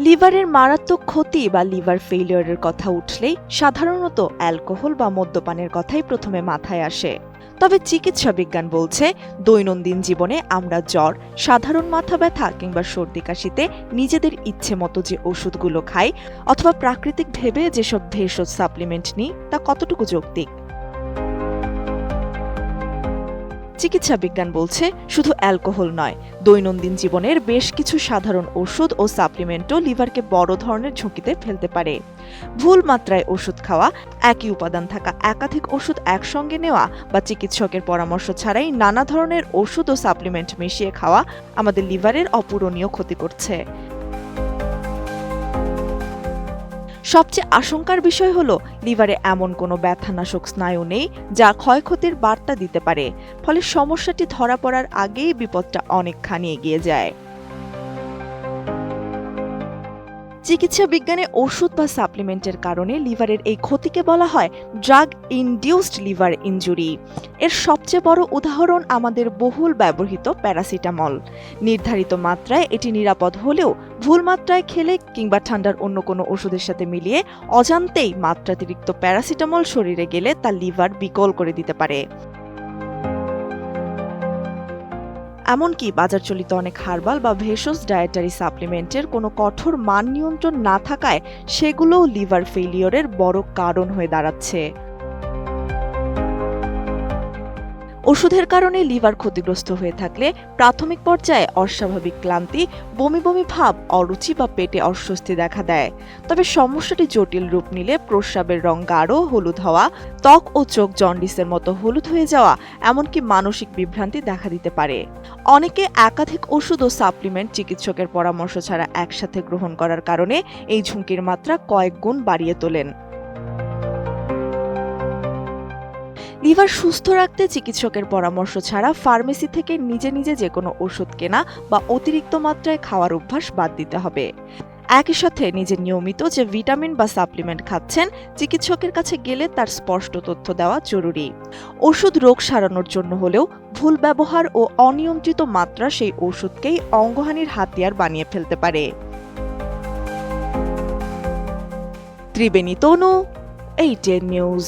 লিভারের মারাত্মক ক্ষতি বা লিভার ফেইলিওরের কথা উঠলেই সাধারণত অ্যালকোহল বা মদ্যপানের কথাই প্রথমে মাথায় আসে। তবে চিকিৎসা বিজ্ঞান বলছে দৈনন্দিন জীবনে আমরা জ্বর, সাধারণ মাথা ব্যথা কিংবা সর্দি কাশিতে নিজেদের ইচ্ছে মতো যে ওষুধগুলো খাই অথবা প্রাকৃতিক ভেবে যেসব ভেষজ সাপ্লিমেন্ট নিই তা কতটুকু যৌক্তিক। চিকিৎসা বিজ্ঞান বলছে শুধু অ্যালকোহল নয়, দৈনন্দিন জীবনের বেশ কিছু সাধারণ ওষুধ ও সাপ্লিমেন্টও লিভারকে বড় ধরনের ঝুঁকিতে ফেলতে পারে। ভুল মাত্রায় ওষুধ খাওয়া, একই উপাদান থাকা একাধিক ওষুধ একসঙ্গে নেওয়া বা চিকিৎসকের পরামর্শ ছাড়াই নানা ধরনের ওষুধ ও সাপ্লিমেন্ট মিশিয়ে খাওয়া আমাদের লিভারের অপূরণীয় ক্ষতি করছে। সবচেয়ে আশঙ্কার বিষয় হলো লিভারে এমন কোনো ব্যথানাশক স্নায়ু নেই যা ক্ষয়ক্ষতির বার্তা দিতে পারে, ফলে সমস্যাটি ধরা পড়ার আগেই বিপদটা অনেকখানি এগিয়ে যায়। চিকিৎসা বিজ্ঞানে ওষুধ বা সাপ্লিমেন্টের কারণে লিভারের এই ক্ষতিকে বলা হয় ড্রাগ ইনডিউসড লিভার ইনজুরি। এর সবচেয়ে বড় উদাহরণ আমাদের বহুল ব্যবহৃত প্যারাসিটামল। নির্ধারিত মাত্রায় এটি নিরাপদ হলেও ভুল মাত্রায় খেলে কিংবা ঠান্ডার অন্য কোনো ওষুধের সাথে মিলিয়ে অজান্তেই মাত্রাতিরিক্ত প্যারাসিটামল শরীরে গেলে তা লিভার বিকল করে দিতে পারে। এমনকি বাজারচলিত অনেক হার্বাল বা ভেষজ ডায়েটারি সাপ্লিমেন্টের কোনো কঠোর মান নিয়ন্ত্রণ না থাকায় সেগুলোও লিভার ফেইলিওরের বড় কারণ হয়ে দাঁড়াচ্ছে। ওষুধের কারণে লিভার ক্ষতিগ্রস্ত হয়ে থাকলে প্রাথমিক পর্যায়ে অস্বাভাবিক ক্লান্তি, বমি বমি ভাব, অরুচি বা পেটে অস্বস্তি দেখা দেয়। তবে সমস্যাটি জটিল রূপ নিলে প্রস্রাবের রং গাঢ় হলুদ হওয়া, ত্বক ও চোখ জন্ডিসের মতো হলুদ হয়ে যাওয়া, এমনকি মানসিক বিভ্রান্তি দেখা দিতে পারে। অনেকে একাধিক ওষুধ ও সাপ্লিমেন্ট চিকিৎসকের পরামর্শ ছাড়া একসাথে গ্রহণ করার কারণে এই ঝুঁকির মাত্রা কয়েক গুণ বাড়িয়ে তোলেন। লিভার সুস্থ রাখতে চিকিৎসকের পরামর্শ ছাড়া ফার্মেসি থেকে নিজে নিজে যে কোনো ওষুধ কেনা বা অতিরিক্ত মাত্রায় খাওয়ার অভ্যাস বাদ দিতে হবে। একই সাথে নিজের নিয়মিত যে ভিটামিন বা সাপ্লিমেন্ট খাচ্ছেন চিকিৎসকের কাছে গেলে তার স্পষ্ট তথ্য দেওয়া জরুরি। ওষুধ রোগ সারানোর জন্য হলেও ভুল ব্যবহার ও অনিয়ন্ত্রিত মাত্রা সেই ওষুধকেই অঙ্গহানির হাতিয়ার বানিয়ে ফেলতে পারে। ত্রিবেণী তনু, ATN নিউজ।